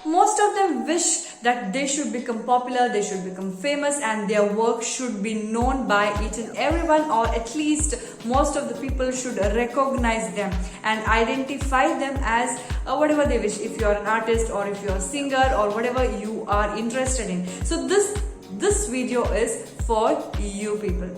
most of them wish that they should become popular, they should become famous, and their work should be known by each and everyone, or at least most of the people should recognize them and identify them as whatever they wish, if you are an artist or if you are a singer or whatever you are interested in. So this video is for you people.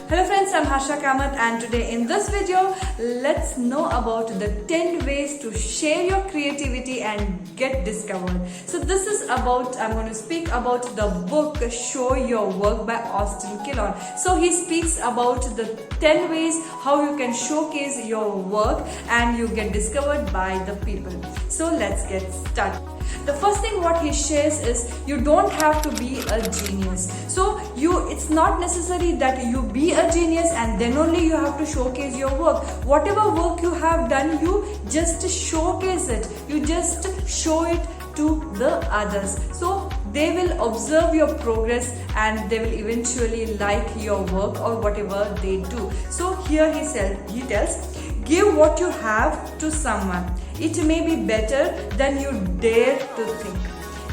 Hello friends, I'm Harsha Kamath, and today in this video, let's know about the 10 ways to share your creativity and get discovered. So this is about, I'm going to speak about the book Show Your Work by Austin Kleon. So he speaks about the 10 ways how you can showcase your work and you get discovered by the people. So let's get started. The first thing what he shares is you don't have to be a genius. So it's not necessary that you be a genius and then only you have to showcase your work. Whatever work you have done, you just showcase it. You just show it to the others. So they will observe your progress and they will eventually like your work or whatever they do. So here he tells, give what you have to someone. It may be better than you dare to think.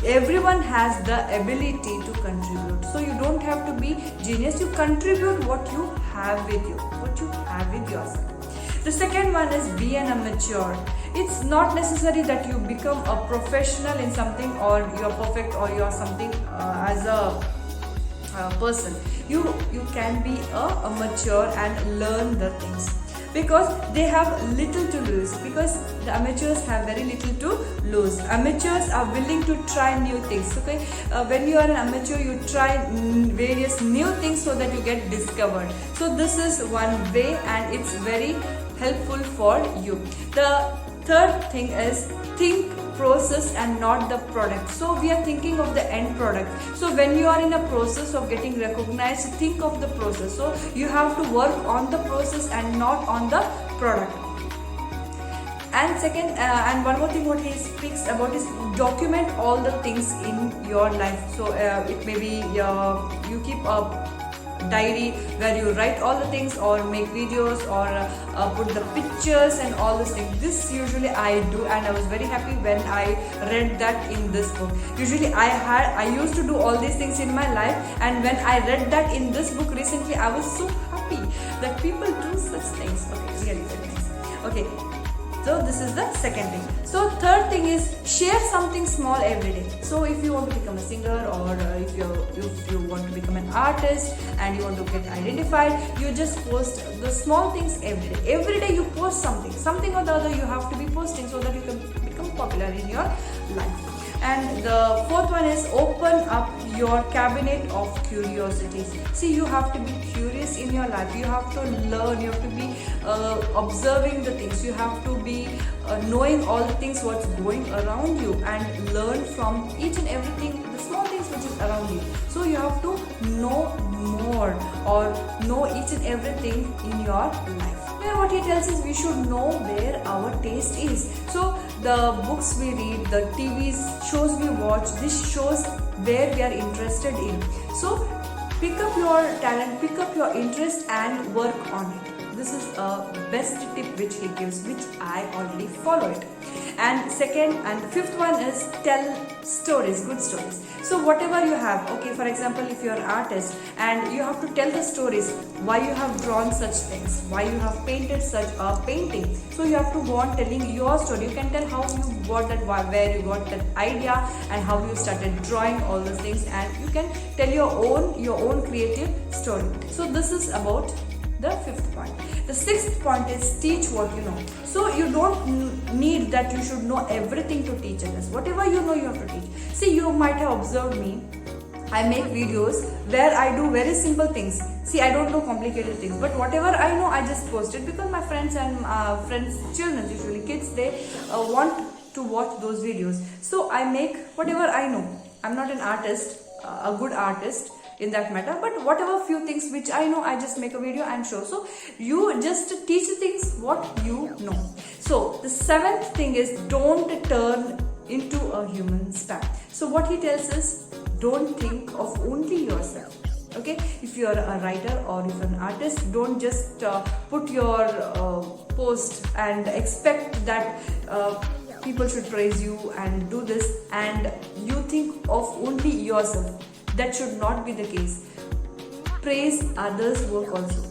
Everyone has the ability to contribute. So you don't have to be genius. You contribute what you have with you, what you have with yourself. The second one is be an amateur. It's not necessary that you become a professional in something or you're perfect or you're something as a person. You can be a amateur and learn the things, because they have little to lose, because the amateurs have very little to lose. Amateurs are willing to try new things. Okay, when you are an amateur, you try various new things so that you get discovered. So this is one way and it's very helpful for you. The third thing is think process and not the product. So we are thinking of the end product. So when you are in a process of getting recognized, think of the process. So you have to work on the process and not on the product. And second, and one more thing what he speaks about is document all the things in your life. So it may be you keep a diary where you write all the things or make videos or put the pictures and all those things. This usually I do, and I was very happy when I read that in this book. Usually I used to do all these things in my life, and when I read that in this book recently, I was so happy that people do such things. Okay, really very nice. Okay, so this is the second thing. So third thing is share something small every day. So if you want to become a singer, or if you want to become an artist and you want to get identified, you just post the small things every day. Every day you post something or the other you have to be posting so that you can become popular in your life. And the fourth one is open up your cabinet of curiosities. See, you have to be curious in your life. You have to learn. You have to be observing the things. You have to be knowing all the things what's going around you and learn from each and everything, the small things which is around you. So you have to know more or know each and everything in your life. Here what he tells is we should know where our taste is. So the books we read, the TV shows we watch, this shows where we are interested in. So pick up your talent, pick up your interest and work on it. This is a best tip which he gives, which I already follow it. And second and the fifth one is tell stories, good stories. So whatever you have, okay, for example, if you're an artist and you have to tell the stories, why you have drawn such things, why you have painted such a painting. So you have to go on telling your story. You can tell how you got that, where you got that idea and how you started drawing all those things, and you can tell your own creative story. So this is about the fifth point. The sixth point is teach what you know. So you don't need that you should know everything to teach others. Whatever you know, you have to teach. See, you might have observed me. I make videos where I do very simple things. See, I don't know complicated things, but whatever I know, I just post it, because my friends and children, usually kids, they want to watch those videos. So I make whatever I know. I'm not an artist, a good artist in that matter, but whatever few things which I know, I just make a video and show. So you just teach things what you know. So the seventh thing is don't turn into a human spam. So what he tells is don't think of only yourself. Okay, if you are a writer or if you're an artist, don't just put your post and expect that people should praise you and do this, and you think of only yourself. That should not be the case. Praise others' work also.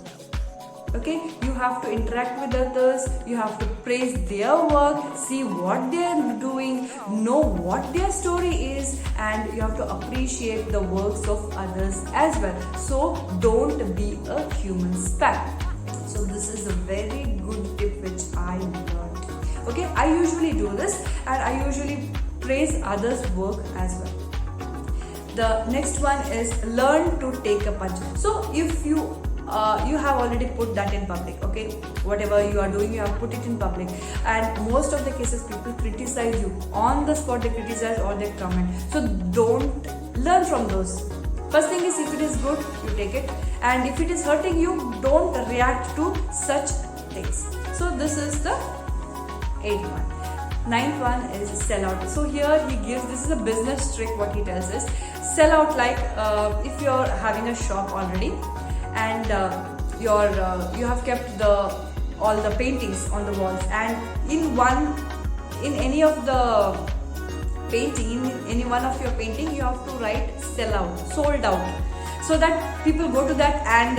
Okay, you have to interact with others, you have to praise their work, see what they are doing, know what their story is, and you have to appreciate the works of others as well. So don't be a human spam. So this is a very good tip which I learned. Okay, I usually do this, and I usually praise others' work as well. The next one is learn to take a punch. So if you have already put that in public, okay, whatever you are doing, you have put it in public, and most of the cases people criticize you on the spot. They criticize or they comment. So don't learn from those. First thing is, if it is good, you take it, and if it is hurting you, don't react to such things. So this is the 8th one. 9th one is sell out. So here he gives, this is a business trick. What he tells is sell out. Like if you're having a shop already, and you have kept all the paintings on the walls, and in any of the painting, in any one of your painting, you have to write sell out, sold out, so that people go to that and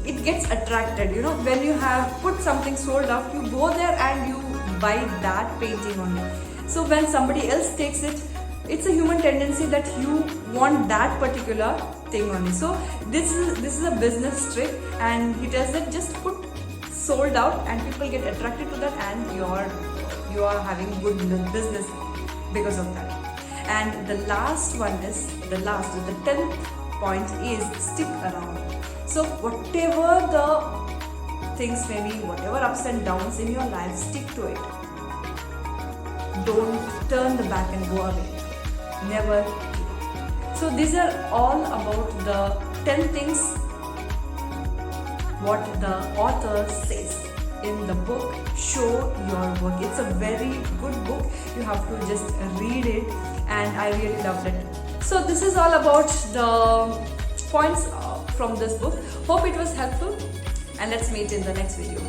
it gets attracted. You know, when you have put something sold out, you go there and you buy that painting only. So when somebody else takes it, it's a human tendency that you want that particular thing only. So this is a business trick, and he tells that just put sold out and people get attracted to that, and you are having good business because of that. And the last one is the 10th point is stick around. So whatever the things may be, whatever ups and downs in your life, stick to it. Don't turn the back and go away. Never. So these are all about the 10 things what the author says in the book Show Your Work. It's a very good book. You have to just read it, and I really loved it. So this is all about the points from this book. Hope it was helpful, and let's meet in the next video.